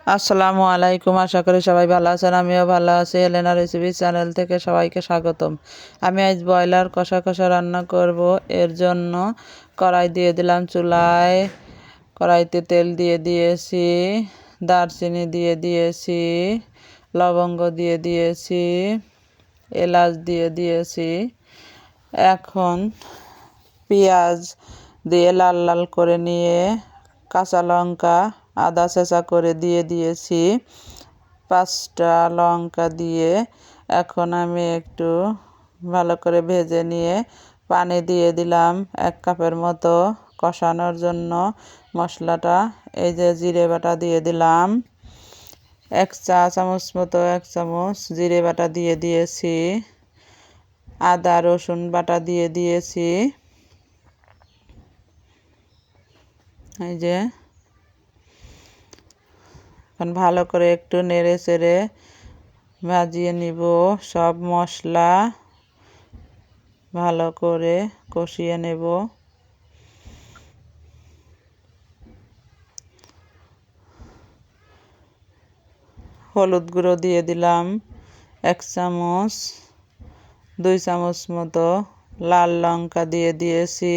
আসসালামু আলাইকুম। আশা করি সবাই ভালো আছেন, আমিও ভালো আছি। এলেনা রেসিপি চ্যানেল থেকে সবাইকে স্বাগতম। আমি আজ ব্রয়লার কষা কষা রান্না করব। এর জন্য কড়াই দিয়ে দিলাম চুলায়। কড়াইতে তেল দিয়ে দিয়েছি, দারচিনি দিয়ে দিয়েছি, লবঙ্গ দিয়ে দিয়েছি, এলাচ দিয়ে দিয়েছি। এখন পেঁয়াজ দিয়ে লাল লাল করে নিয়ে কাঁচা লঙ্কা আদা চেঁচা করে দিয়ে দিয়েছি। 5টা লঙ্কা দিয়ে এখন আমি একটু ভালো করে ভেজে নিয়ে পানি দিয়ে দিলাম 1 কাপের মতো কষানোর জন্য মশলাটা। এই যে জিরে বাটা দিয়ে দিলাম 1 চা চামচ মতো, 1 চামচ জিরে বাটা দিয়ে দিয়েছি। আদা রসুন বাটা দিয়ে দিয়েছি। এই যে এখন ভালো করে একটু নেড়ে চেড়ে ভাজিয়ে নিব। সব মশলা ভালো করে কষিয়ে নেব। হলুদ গুঁড়ো দিয়ে দিলাম 1 চামচ, 2 চামচ মতো লাল লঙ্কা দিয়ে দিয়েছি।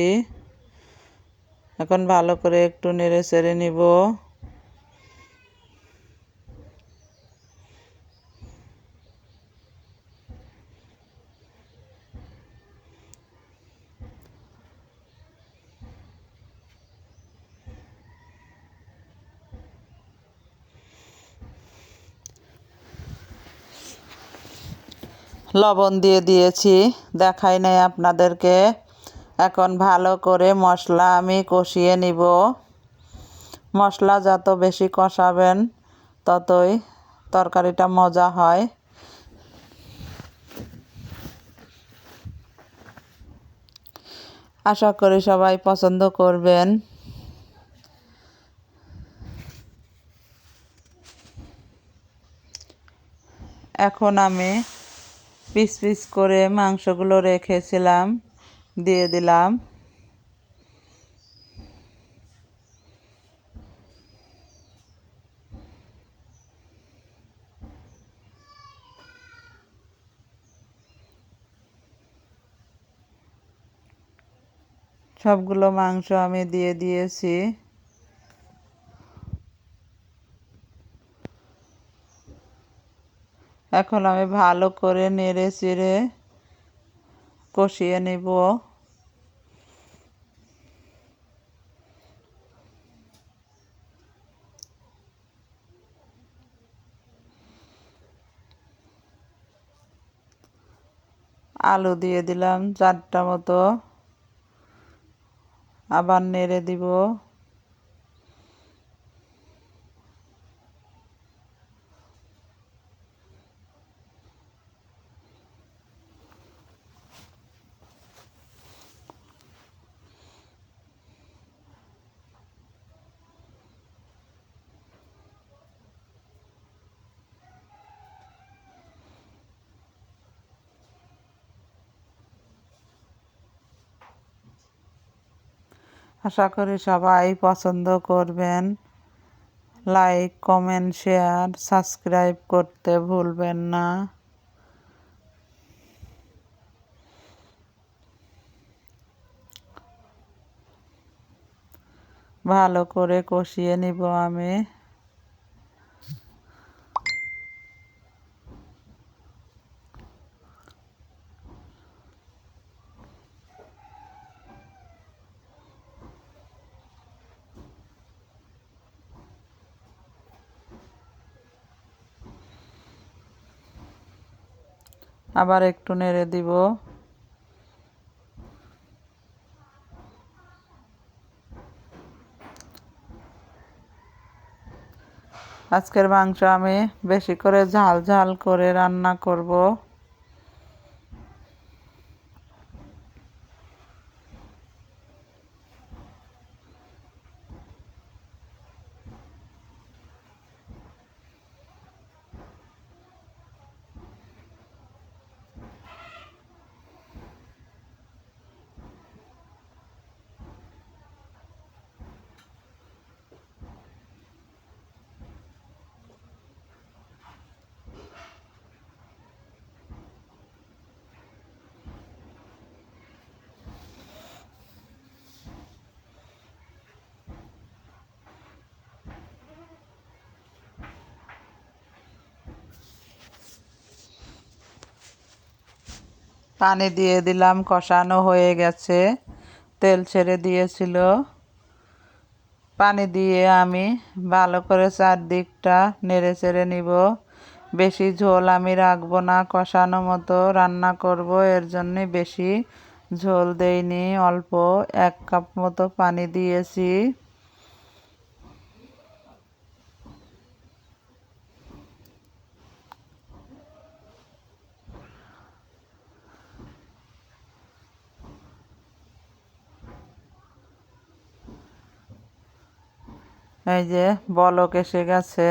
এখন ভালো করে একটু নেড়ে চেড়ে নিব। লবণ দিয়ে দিয়েছি, দেখাই নাই আপনাদেরকে। এখন ভালো করে মশলা আমি কষিয়ে নিব। মশলা যত বেশি কষাবেন ততই তরকারিটা মজা হয়। আশা করি সবাই পছন্দ করবেন। এখন আমি পিস পিস করে মাংসগুলো রেখেছিলাম দিয়ে দিলাম। সবগুলো মাংস আমি দিয়ে দিয়েছি। এখন আমি ভালো করে নেড়ে চেড়ে কষিয়ে নেব। আলু দিয়ে দিলাম 4টা মতো, আবার নেড়ে দিব। আশা করি সবাই পছন্দ করবেন। লাইক, কমেন্ট, শেয়ার, সাবস্ক্রাইব করতে ভুলবেন না। ভালো করে কষিয়ে নিব আমি। আবার একটু নেড়ে দিব। আজকের মাংস আমি বেশি করে ঝাল ঝাল করে রান্না করব। পানি দিয়ে দিলাম, কষানো হয়ে গেছে, তেল ছেড়ে দিয়েছিল। পানি দিয়ে আমি ভালো করে চারদিকটা নেড়ে চেড়ে নিব। বেশি ঝোল আমি রাখবো না, কষানো মতো রান্না করব, এর জন্যে বেশি ঝোল দেইনি, অল্প 1 কাপ মতো পানি দিয়েছি। এই যে বলক এসে গেছে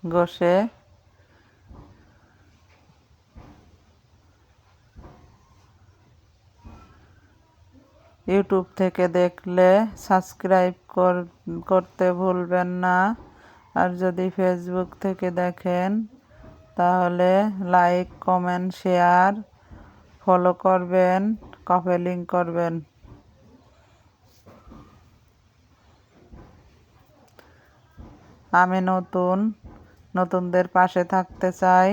গোশে। ইউটিউব থেকে দেখলে সাবস্ক্রাইব করতে ভুলবেন না, আর যদি ফেসবুক থেকে দেখেন তাহলে লাইক, কমেন্ট, শেয়ার, ফলো করবেন, কপি লিংক করবেন। আমি নতুনদের পাশে থাকতে চাই।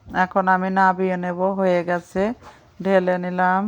এখন আমি নামিয়ে নেব, হয়ে গেছে, ঢেলে নিলাম।